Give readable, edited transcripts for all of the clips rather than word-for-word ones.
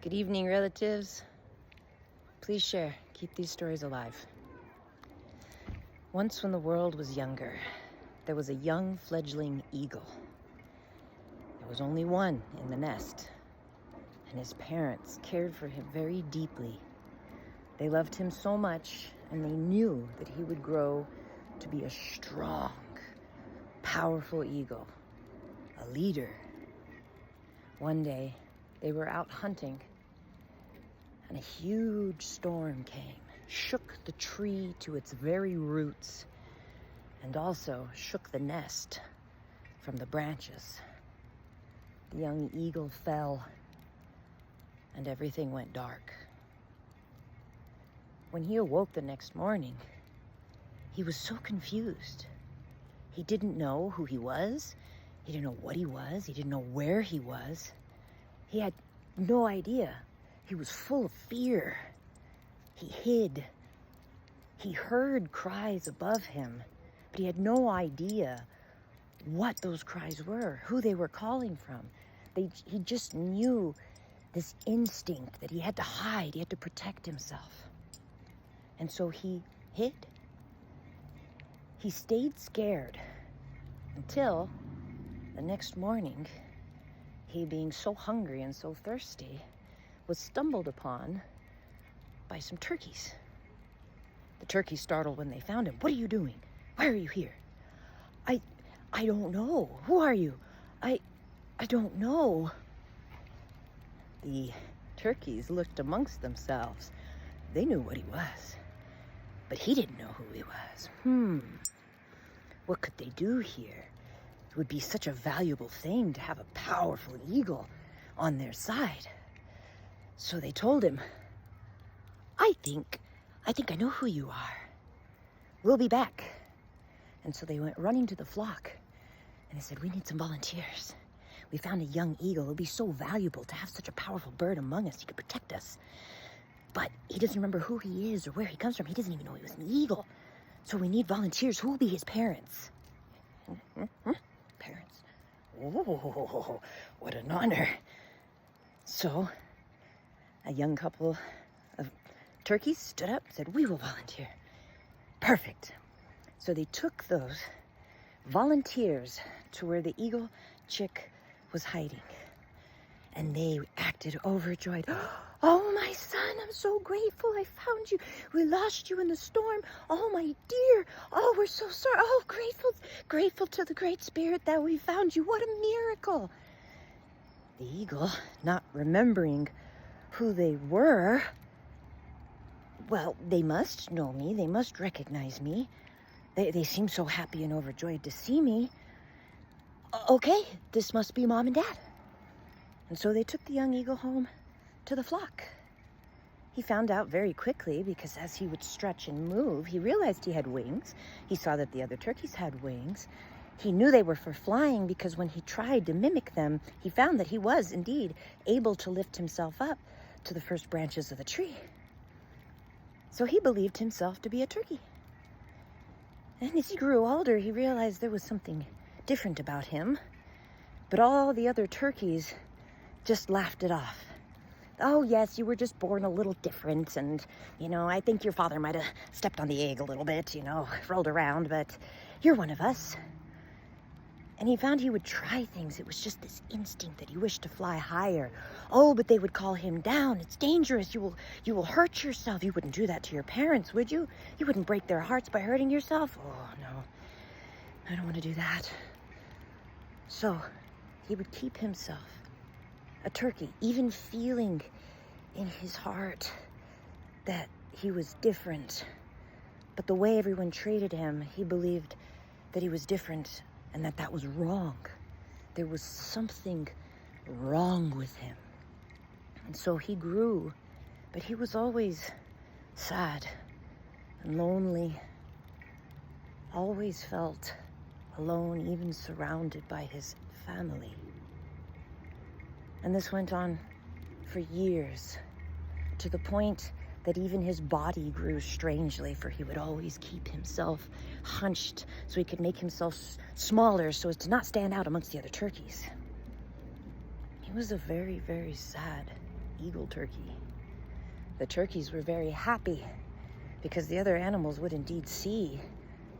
Good evening, relatives. Please share. Keep these stories alive. Once when the world was younger, there was a young fledgling eagle. There was only one in the nest, and his parents cared for him very deeply. They loved him so much, and they knew that he would grow to be a strong, powerful eagle, a leader. One day, they were out hunting, and a huge storm came, shook the tree to its very roots, and also shook the nest from the branches. The young eagle fell, and everything went dark. When he awoke the next morning, he was so confused. He didn't know who he was. He didn't know what he was. He didn't know where he was. He had no idea. He was full of fear. He hid. He heard cries above him, but he had no idea what those cries were, who they were calling from. He just knew this instinct that he had to hide, he had to protect himself. And so he hid. He stayed scared until the next morning, he, being so hungry and so thirsty, was stumbled upon by some turkeys. The turkeys startled when they found him. "What are you doing? Why are you here?" I don't know. Who are you? I don't know." The turkeys looked amongst themselves. They knew what he was, but he didn't know who he was. What could they do here? It would be such a valuable thing to have a powerful eagle on their side. So they told him, I think I know who you are. We'll be back." And so they went running to the flock, and they said, "We need some volunteers. We found a young eagle. It would be so valuable to have such a powerful bird among us. He could protect us. But he doesn't remember who he is or where he comes from. He doesn't even know he was an eagle. So we need volunteers. Who will be his parents?" Parents. Oh, what an honor. So a young couple of turkeys stood up and said, "We will volunteer." Perfect. So they took those volunteers to where the eagle chick was hiding. And they acted overjoyed. "Oh, my son, I'm so grateful I found you. We lost you in the storm. Oh, my dear. Oh, we're so sorry. Oh, grateful to the Great Spirit that we found you. What a miracle." The eagle, not remembering who they were, well, they must know me. They must recognize me. They seem so happy and overjoyed to see me. Okay, this must be Mom and Dad. And so they took the young eagle home to the flock. He found out very quickly because as he would stretch and move, he realized he had wings. He saw that the other turkeys had wings. He knew they were for flying because when he tried to mimic them, he found that he was indeed able to lift himself up to the first branches of the tree. So he believed himself to be a turkey. And as he grew older, he realized there was something different about him. But all the other turkeys just laughed it off. "Oh, yes, you were just born a little different. And, I think your father might have stepped on the egg a little bit, rolled around, but you're one of us." And he found he would try things. It was just this instinct that he wished to fly higher. Oh, but they would call him down. "It's dangerous. You will hurt yourself." You wouldn't do that to your parents, would you? You wouldn't break their hearts by hurting yourself? Oh, no. I don't want to do that. So he would keep himself a turkey, even feeling in his heart that he was different. But the way everyone treated him, he believed that he was different and that was wrong. There was something wrong with him. And so he grew, but he was always sad and lonely, always felt alone, even surrounded by his family. And this went on for years, to the point that even his body grew strangely, for he would always keep himself hunched so he could make himself smaller so as to not stand out amongst the other turkeys. He was a very, very sad eagle turkey. The turkeys were very happy because the other animals would indeed see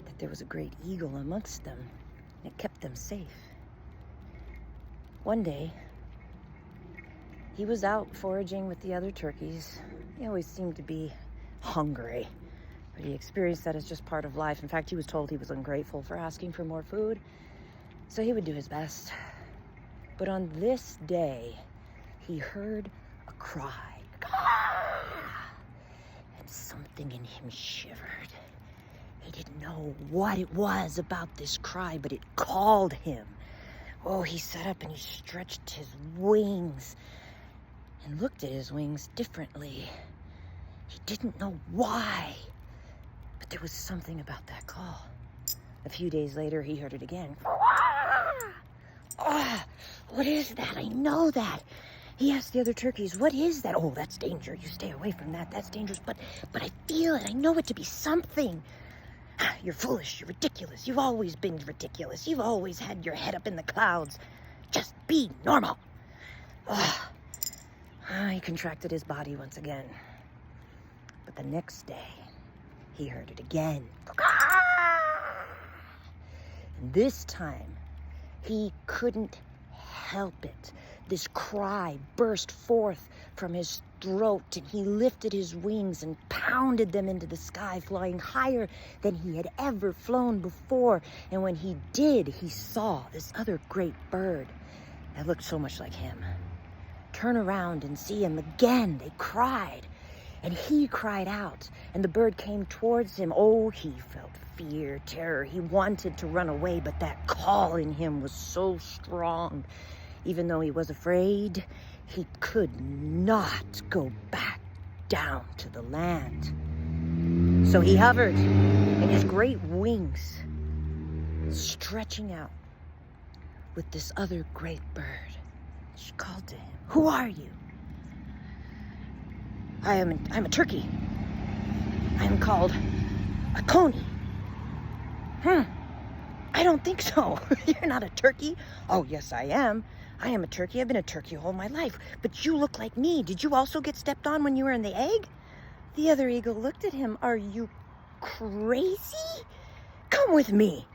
that there was a great eagle amongst them, and it kept them safe. One day, he was out foraging with the other turkeys. He always seemed to be hungry, but he experienced that as just part of life. In fact, he was told he was ungrateful for asking for more food, so he would do his best. But on this day, he heard a cry, and something in him shivered. He didn't know what it was about this cry, but it called him. Oh, he sat up and he stretched his wings and looked at his wings differently. He didn't know why, but there was something about that call. A few days later, he heard it again. Oh, what is that? I know that. He asked the other turkeys, what is that? Oh, that's danger. You stay away from that. That's dangerous. But I feel it. I know it to be something. You're foolish. You're ridiculous. You've always been ridiculous. You've always had your head up in the clouds. Just be normal. He contracted his body once again. But the next day, he heard it again. And this time, he couldn't help it. This cry burst forth from his throat, and he lifted his wings and pounded them into the sky, flying higher than he had ever flown before. And when he did, he saw this other great bird that looked so much like him. Turn around and see him again, they cried. And he cried out, and the bird came towards him. Oh, he felt fear, terror. He wanted to run away, but that call in him was so strong. Even though he was afraid, he could not go back down to the land. So he hovered in his great wings, stretching out with this other great bird. She called to him, "Who are you?" I'm a turkey. I am called a coney. I don't think so. You're not a turkey. Oh, yes, I am. I am a turkey. I've been a turkey all my life. But you look like me. Did you also get stepped on when you were in the egg? The other eagle looked at him. Are you crazy? Come with me.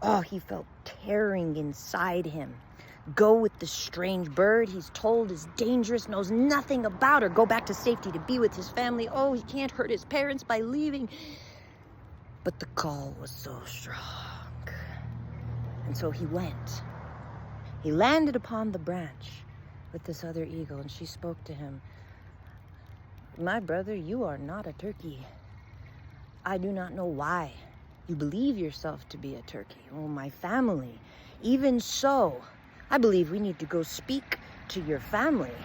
Oh, he felt tearing inside him. Go with the strange bird he's told is dangerous, knows nothing about her. Go back to safety to be with his family. Oh, he can't hurt his parents by leaving. But the call was so strong. And so he went. He landed upon the branch with this other eagle, and she spoke to him. My brother, you are not a turkey. I do not know why you believe yourself to be a turkey. Oh, my family. Even so, I believe we need to go speak to your family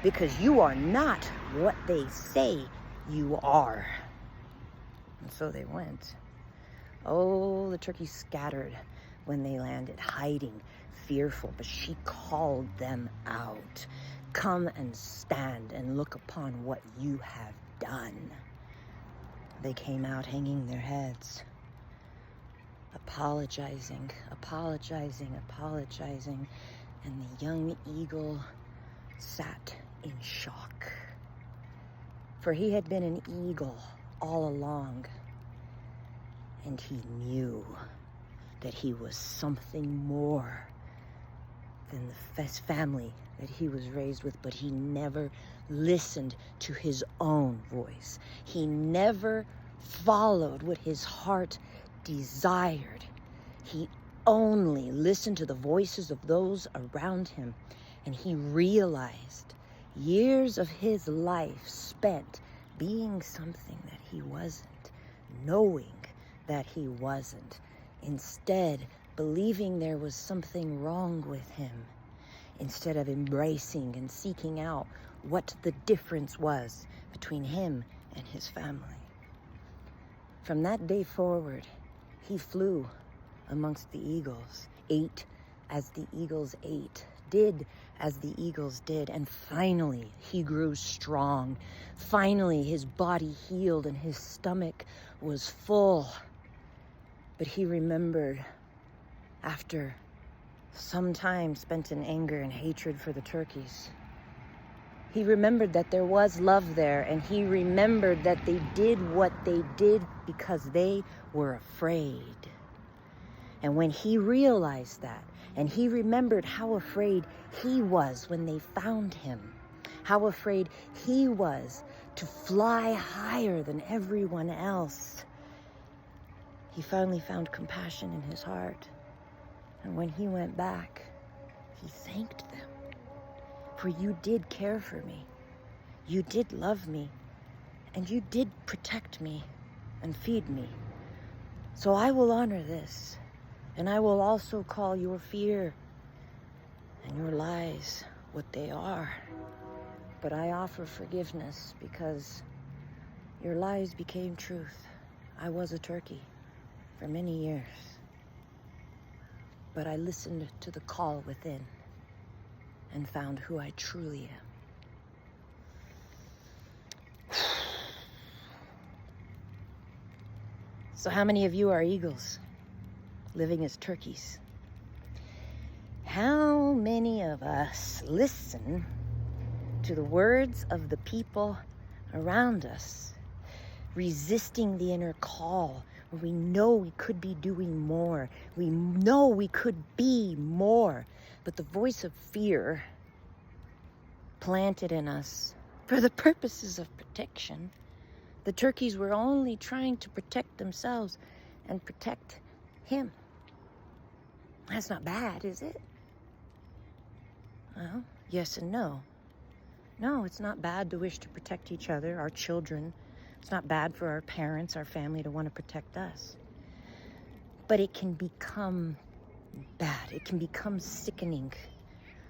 because you are not what they say you are. And so they went. Oh, the turkeys scattered when they landed, hiding, fearful, but she called them out. Come and stand and look upon what you have done. They came out hanging their heads, apologizing, and the young eagle sat in shock. For he had been an eagle all along, and he knew that he was something more than the family that he was raised with, but he never listened to his own voice. He never followed what his heart desired. He only listened to the voices of those around him, and he realized years of his life spent being something that he wasn't, knowing that he wasn't, instead believing there was something wrong with him, instead of embracing and seeking out what the difference was between him and his family. From that day forward, he flew amongst the eagles, ate as the eagles ate, did as the eagles did, and finally he grew strong. Finally his body healed and his stomach was full. But he remembered, after some time spent in anger and hatred for the turkeys, He remembered that there was love there, and he remembered that they did what they did because they were afraid. And when he realized that, and he remembered how afraid he was when they found him, how afraid he was to fly higher than everyone else, he finally found compassion in his heart. And when he went back, he thanked them. For you did care for me, you did love me, and you did protect me and feed me. So I will honor this, and I will also call your fear and your lies what they are. But I offer forgiveness because your lies became truth. I was a turkey for many years, but I listened to the call within and found who I truly am. So how many of you are eagles living as turkeys? How many of us listen to the words of the people around us, resisting the inner call where we know we could be doing more, we know we could be more, but the voice of fear planted in us for the purposes of protection. The turkeys were only trying to protect themselves and protect him. That's not bad, is it? Well, yes and no. No, it's not bad to wish to protect each other, our children. It's not bad for our parents, our family to want to protect us. But it can become bad. It can become sickening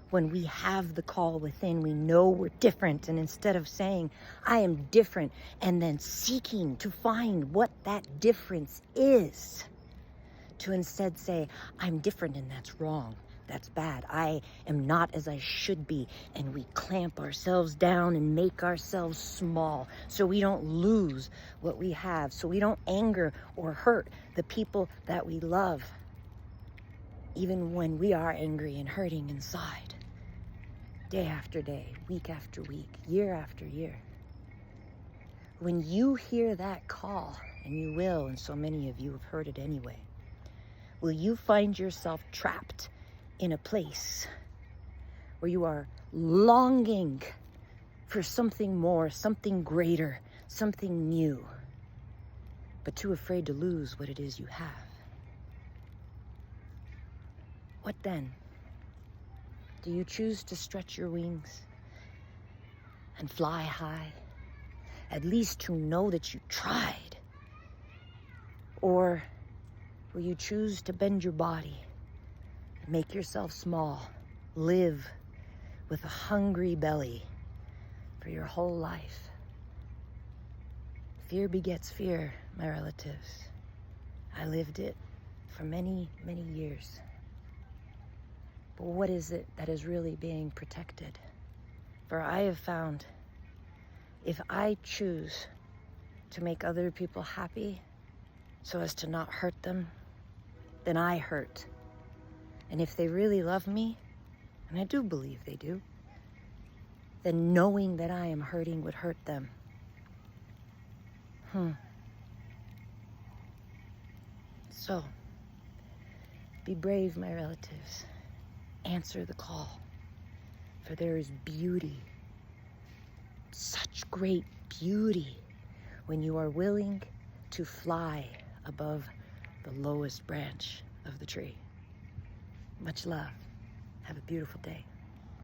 when we have the call within. We know we're different, and instead of saying, I am different, and then seeking to find what that difference is, to instead say, I'm different and that's wrong. That's bad. I am not as I should be. And we clamp ourselves down and make ourselves small so we don't lose what we have, so we don't anger or hurt the people that we love, even when we are angry and hurting inside, day after day, week after week, year after year. When you hear that call, and you will, and so many of you have heard it anyway, will you find yourself trapped in a place where you are longing for something more, something greater, something new, but too afraid to lose what it is you have? What then? Do you choose to stretch your wings and fly high, at least to know that you tried? Or will you choose to bend your body, make yourself small, live with a hungry belly for your whole life? Fear begets fear, my relatives. I lived it for many, many years. But what is it that is really being protected? For I have found if I choose to make other people happy so as to not hurt them, then I hurt. And if they really love me, and I do believe they do, then knowing that I am hurting would hurt them. So, be brave, my relatives. Answer the call, for there is beauty, such great beauty, when you are willing to fly above the lowest branch of the tree. Much love. Have a beautiful day.